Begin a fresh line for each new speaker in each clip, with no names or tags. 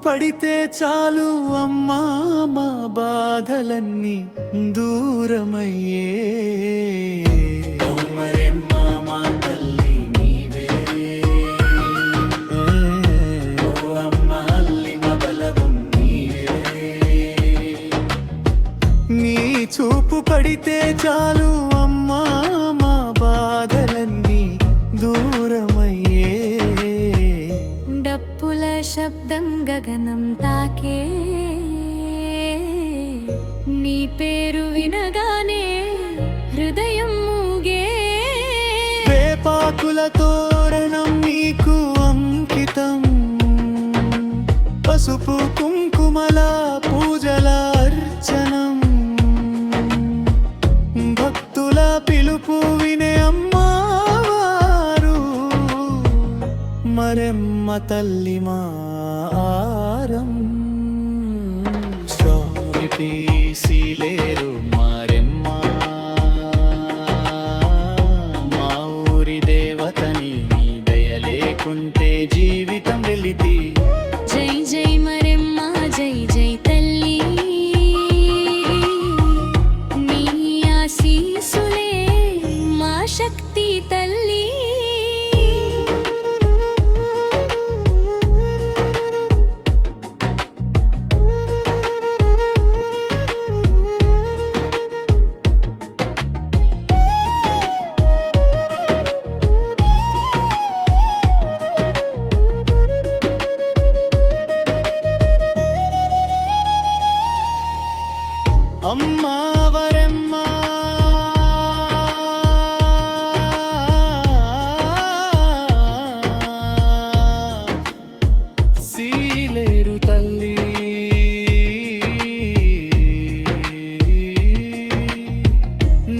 పడితే చాలు అమ్మా మా బాధలన్నీ దూరమయ్యే మరెమ్మా మా తల్లి నీవే ఓ అమ్మ అల్లి మా బలవం నీవే నీ చూపు పడితే చాలు అమ్మా మా బాధలన్నీ దూరమయ్యే
డప్పుల శబ్దం గగనం తాకే నీ పేరు వినగానే హృదయం మూగే
వేపాకుల తోరణం నీకు అంకితం పసుపు కుంకుమల పూజల అర్చనం భక్తుల పిలుపు వినే అమ్మవారు మరెమ్మ తల్లి మా ఆరం సీలేరు మరెమ్మ మా ఊరి దేవతని నీ దయ లేకుంటే జీవితం వెలితి
జై జై మరెమ్మ జై జై తల్లి నీ ఆశీసులే మా శక్తి తల్లి
అమ్మా వరమ్మ సీలేరు తల్లి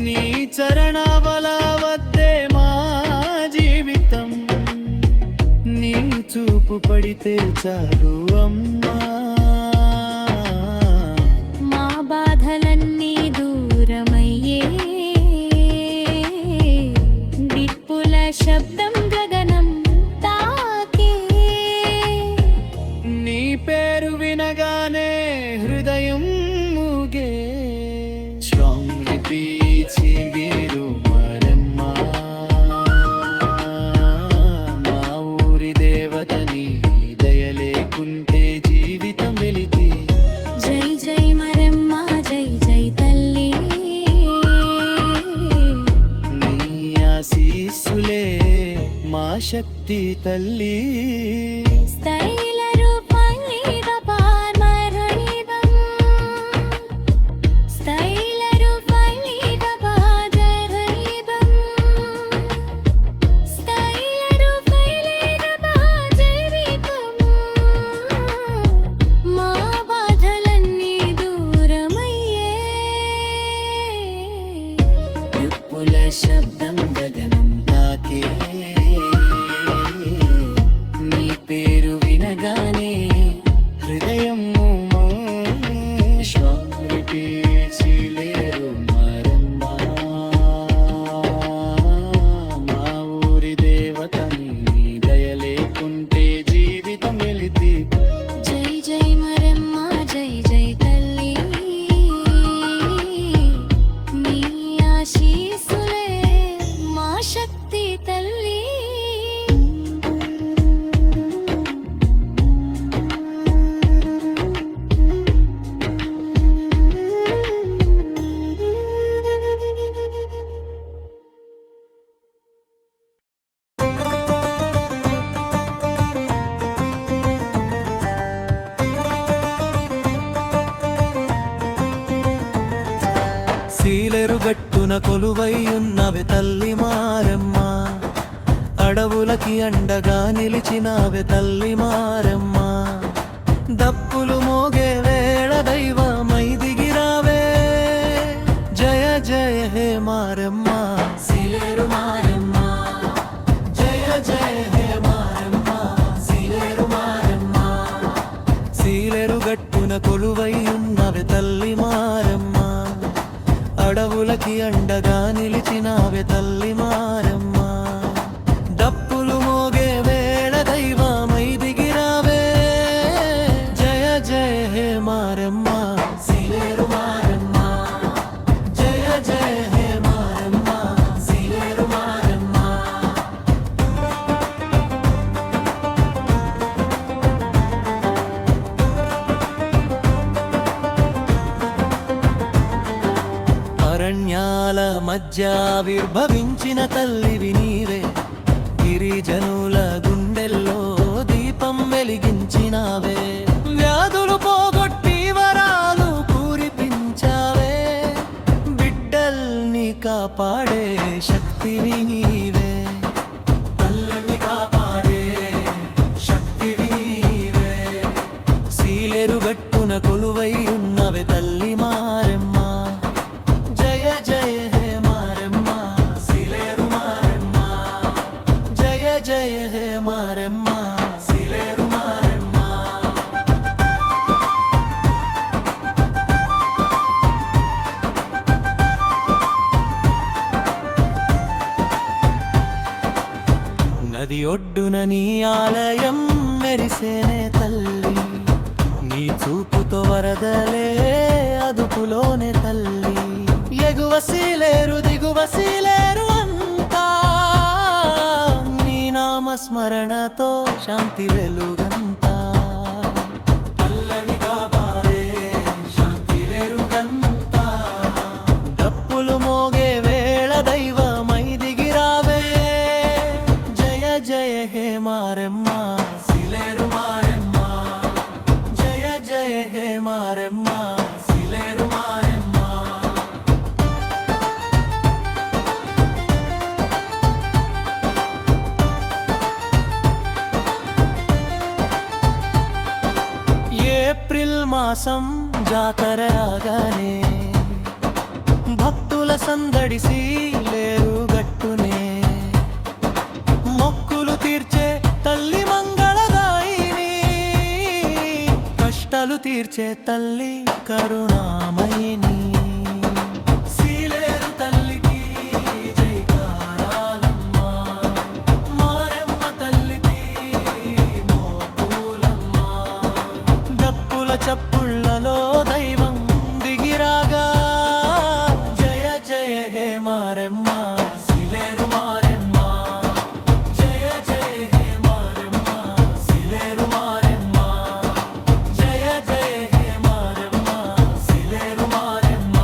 నీ చరణావల వద్దే మా జీవితం నీ చూపు పడితే చాలు అమ్మా
బాధలన్నీ దూరమయ్యే డిప్పుల శబ్దం గగనం తాకే
నీ పేరు వినగానే హృదయం మూగే స్వామి పీచిగేరు మరమ్మ మా ఊరి దేవతని దయ లేకుంటే జీవితం వెలితి
జై జై మరెమ్మ జై జై తల్లి
నీ ఆశీస్సులే మా శక్తి తల్లి
స్థైల రూపంగ పార్మరణివం స్థైల రూపంగ పాదరణివం స్థైల రూపంగ పాదరణివం మా బాధలన్నీ దూరమయ్యే
విప్పుల శబ్దం గగనం తాకే నీ పేరు వినగానే హృదయం స్వామి పీచిలేరు మరమ్మ మా ఊరి దేవతని నీ దయ లేకుంటే జీవితం వెలితి
జై జై మరెమ్మ జై జై తల్లి నీ ఆశీసులే మా శక్తి తల్లి
సీలెరు గట్టున కొలువై ఉన్నవే తల్లి మారమ్మ అడవులకి అండగా నిలిచినావే తల్లి మారమ్మ దప్పులు మోగే వేళ దైవమై దిగిరావే జయ జయ హే మారమ్మ సీలేరు మారమ్మ జయ జయ హే మారమ్మ సీలేరు మారమ్మ సీలేరు గట్టున కొలువై ఉన్నవే తల్లి మారమ్మ అడవులకి అండగా నిలిచినావే తల్లి మారమ్మ దప్పులు మోగే వేళ దైవమై దిగిరావే అరణ్యాల మధ్య ఆవిర్భవించిన తల్లివి నీవే, గిరిజనుల గుండెల్లో దీపం వెలిగించినావే, వ్యాధులు పోగొట్టి వరాలు కురిపించావే, బిడ్డల్ని కాపాడే శక్తివి నీవే, తల్లిని కాపాడే శక్తివి నీవే, సీలెరుగట్టున కొలువై ఉన్నవే తల్లి మారెమ్మ, జయ జయ హే మారెమ్మ, సీలేరు మారెమ్మ, జయ జయ హే మారెమ్మ, సీలేరు మారెమ్మ. నది ఒడ్డున నీ ఆలయం మెరిసేనే తల్లి, నీ చూపుతో వరదలే అదుపులోనే తల్లి, ఎగువ సీలేరు దిగువ సీలేరు అంతా, నీ నామస్మరణతో శాంతి వెలుగంతా, తల్లని కాపాడే శాంతి వెలుగంతా, డప్పులు మోగే వేళ దైవమై దిగిరావే, జయ జయ హే మారెమ్మ, సీలేరు మారెమ్మ, జయ జయ హే మారెమ్మ, సీలేరు మారెమ్మ. ఏప్రిల్ మాసం జాతర రాగానే భక్తుల సందడి సీలేరు గట్టునే, మొక్కులు తీర్చే తల్లి మంగళదాయిని, కష్టాలు తీర్చే తల్లి కరుణామయిని, సీలేరు తల్లికి జైకారాలమ్మా, మారెమ్మ తల్లికి మోపులమ్మా, డప్పుల చప్పుళ్ళలో దైవం దిగిరాగా, జయ జయ హే మారెమ్మ, సీలేరు మారెమ్మ, జయ జయ హే మారెమ్మ, సీలేరు మారెమ్మ, జయ జయ హే మారెమ్మ, సీలేరు మారెమ్మ,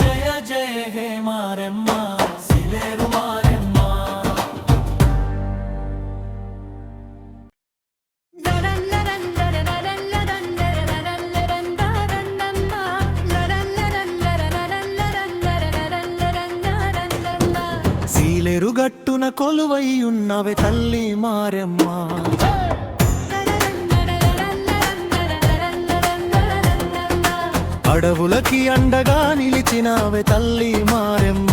జయ జయ హే మారెమ్మ, సీలేరు మారెమ్మ. సీలేరు గట్టున కొలువై ఉన్నవే తల్లి మారెమ్మ, అడవులకి అండగా నిలిచినవే తల్లి మారెమ్మ,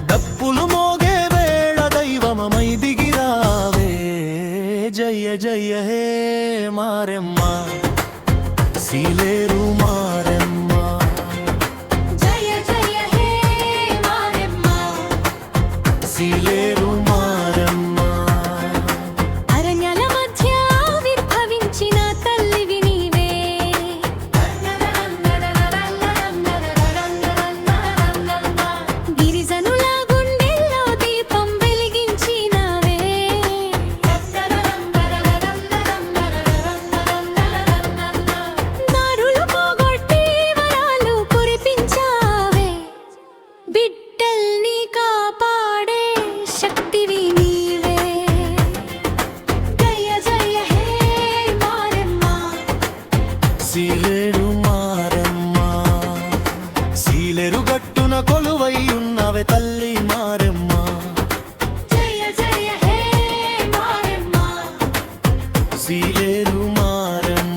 డప్పులు మోగే వేళ దైవమై దిగిరావే, జయ జయ హే మారెమ్మ, సీలేరు మారెమ్మ,
జయ జయ హే మారెమ్మ,
సీలేరు మారెమ్మ.
అరణ్యాల మధ్య ఆవిర్భవించిన తల్లివి నీవే, గిరిజనుల గుండెల్లో దీపం వెలిగించినవే, దారులు పోగొట్టి వరాలు కురిపించావే, బిడ్డల్ని కాపాడే శక్తివి నీవే, జయ జయ హే మారెమ్మ,
సీలేరు మారెమ్మ, సీలేరు గట్టున కొలువై ఉన్నవే తల్లి మారెమ్మ,
జయ జయ హే మారెమ్మ.
సీలేరు మారెమ్మ.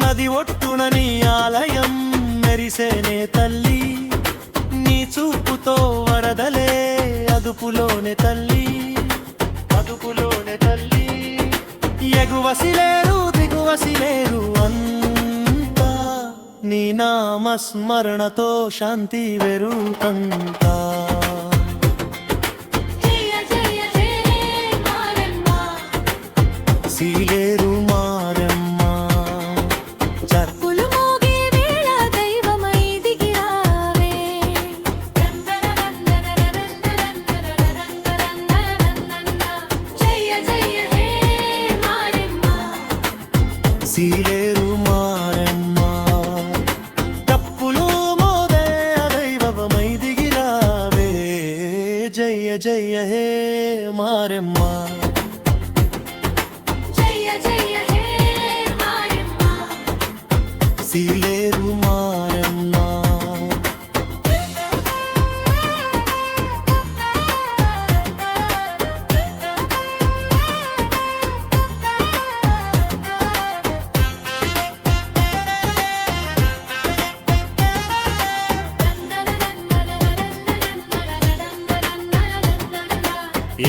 నది ఒట్టున నీ ఆలయం మెరిసేనే తల్లి, నీ చూపుతో వరదలే అదుపులోనే తల్లి, అదుపులోనే తల్లి, ఎగువ సిలేరు దిగువ సిలేరు అంతా, నీ నామస్మరణతో శాంతి వెరుకంతా,
జయ జయ హే
జయ హే మారెమ్మ
జయ జయ హే మారెమ్మ
సీలేరు మారెమ్మ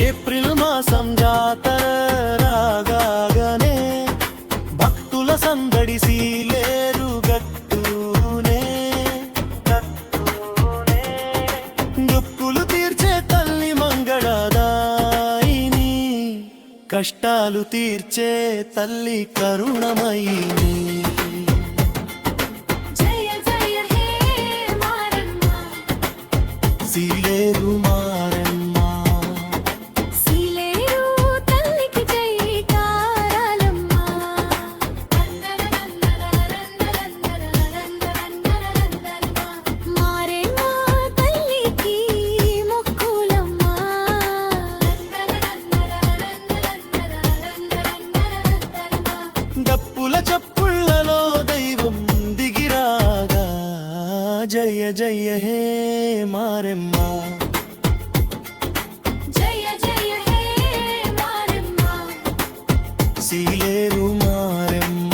ఏప్రిల్ మాసం జాతర రాగానే భక్తుల సందడి సీలేరు గట్టునే దుక్కులు తీర్చే తల్లి మంగళదాయిని కష్టాలు తీర్చే తల్లి కరుణమయిని
జయ జయ హే మారెమ్మ
సీలేరు మారెమ్మ
సీలేరు తల్లికి జైకారాలమ్మ మారెమ్మ తల్లికి మొక్కులమ్మ
డప్పుల చప్పుళ్ళలో దైవం దిగిరాగా జయ జయ హే మారెమ్మ
జయ జయ హే మారెమ్మ
సీలేరు మారెమ్మ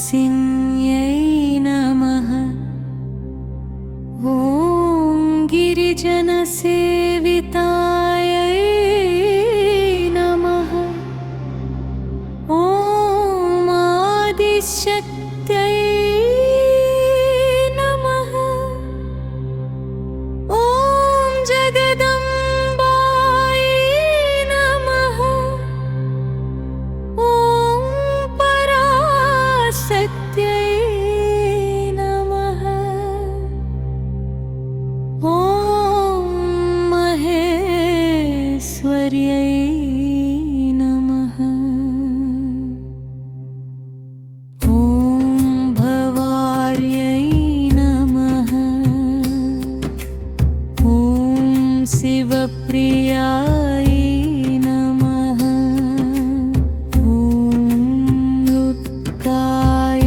ीलेरुवासिन्यै नमः ॐ गिरिजनसेवितायै नमः ॐ आदिशक्त्यै नमः ॐ जगदम्बायै नमः ॐ पराशक्त्यै नमः ॐ महेश्वर्यै नमः ॐ भवार्यै नमः ॐ शिवप्रियाय नमः ॐ उत्काय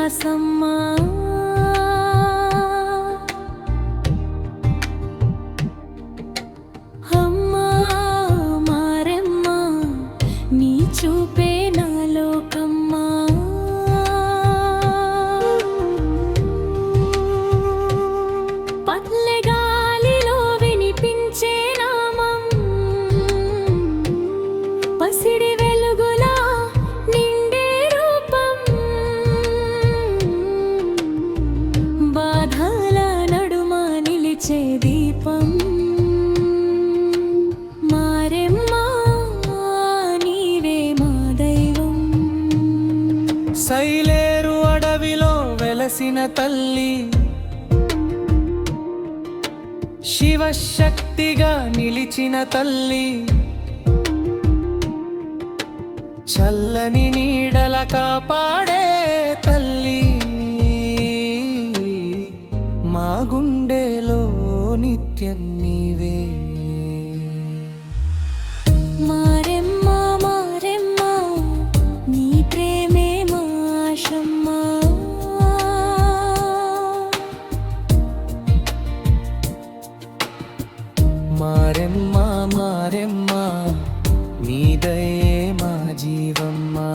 శ్వాసమ్మా. అమ్మా మారెమ్మా నీ చూపే నా లోకమ్మా. పల్లె గాలిలో వినిపించే నామం పసిడి వెలుగులా నిండే రూపం. బాధల నడుమ నిలిచే దీపం. మారెమ్మా నీవే మా దైవం.
సైలేరు అడవిలో వెలసిన తల్లి, శివశక్తిగా నిలిచిన తల్లి, చల్లని నీడల కాపాడే తల్లి, మా గుండెలో నిత్యం నీవే.
మారెమ్మా మారెమ్మా నీ ప్రేమే మా ఆశమ్మా.
మారెమ్మా మారెమ్మా నీ దయే మా జీవమ్మా.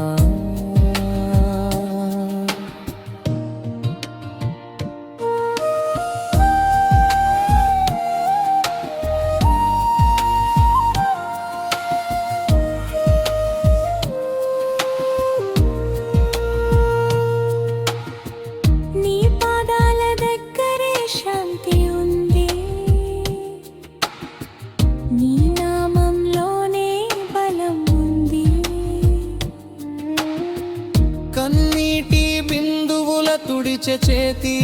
నీ పాదాల దగ్గరే శాంతి ఉంది. నీ నామంలోనే బలం ఉంది.
కన్నీటి బిందువుల తుడిచె చేతి,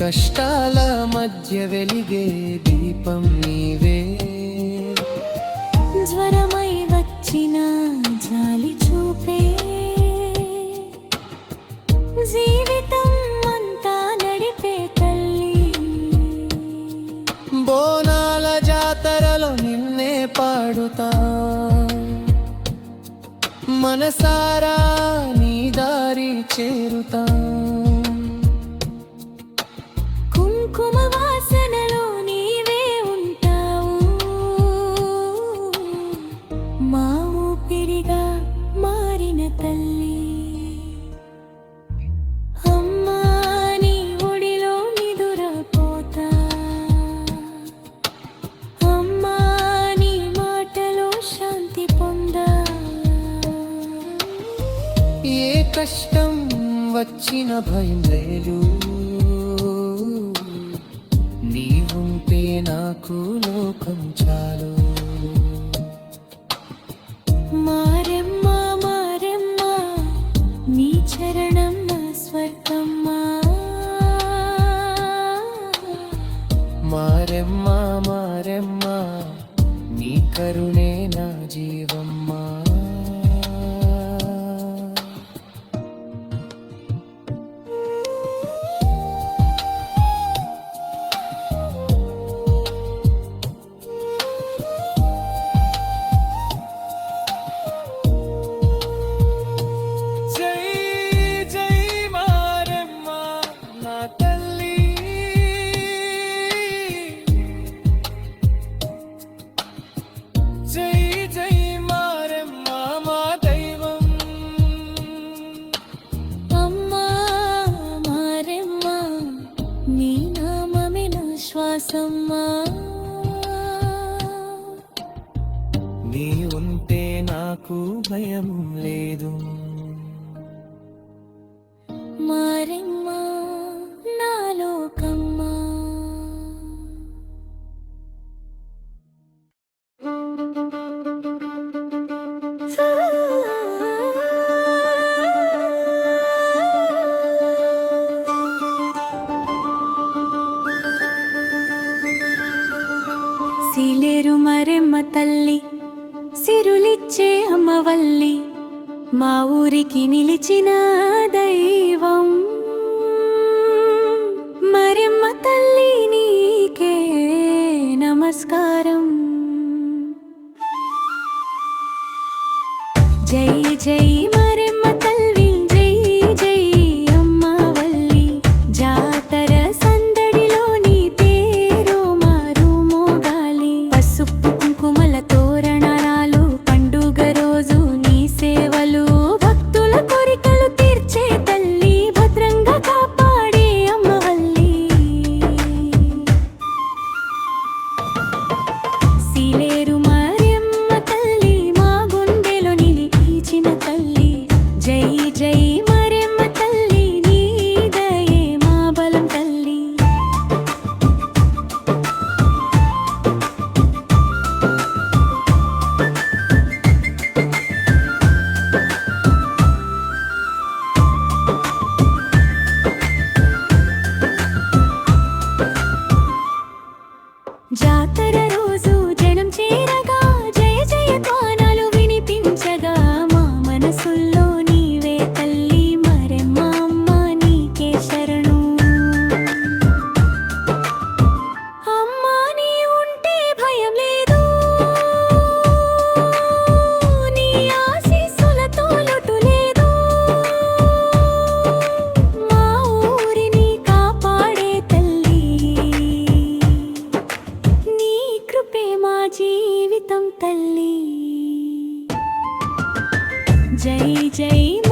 కష్టాల మధ్య వెలిగే దీపం నీవే.
జ్వరమై వచ్చిన జాలి చూపే జీవితం అంతా నడిపే తల్లి.
బోనాల జాతరలో నిన్నే పాడుతా, మనసారా నీ దారి చేరుతా.
కుంకుమ వాసనలో నీవే ఉంటావు. మా ఊపిరిగా మారిన తల్లి. అమ్మా నీ ఒడిలో నిదురపోతా. అమ్మా నీ మాటలో శాంతి పొందా.
ఏ కష్టం వచ్చిన భయం లేదు, నీవుంటే నాకు లోకం చాలు.
మారెమ్మా మారెమ్మా నీ చరణం నా స్వర్గమ్మా.
మారెమ్మా మారెమ్మా నీ కరుణే నా జీవమ్మా. జై జై మారెమ్మా నా తల్లి, జై జై మారెమ్మా మా దైవం.
అమ్మా మారెమ్మా నీ నామమే నా శ్వాసమ్మా.
నీ ఉంటే నాకు భయం లేదు.
మారెమ్మా నా లోకమ్మా. సిలేరు మరెమ్మ తల్లి, సిరులిచ్చే అమ్మవల్లి, మా ఊరికి నిలిచిన దైవం. మరెమ్మ తల్లి నీకే నమస్కారం. జై జై మరెమ్మ తల్లి తల్లి జై జై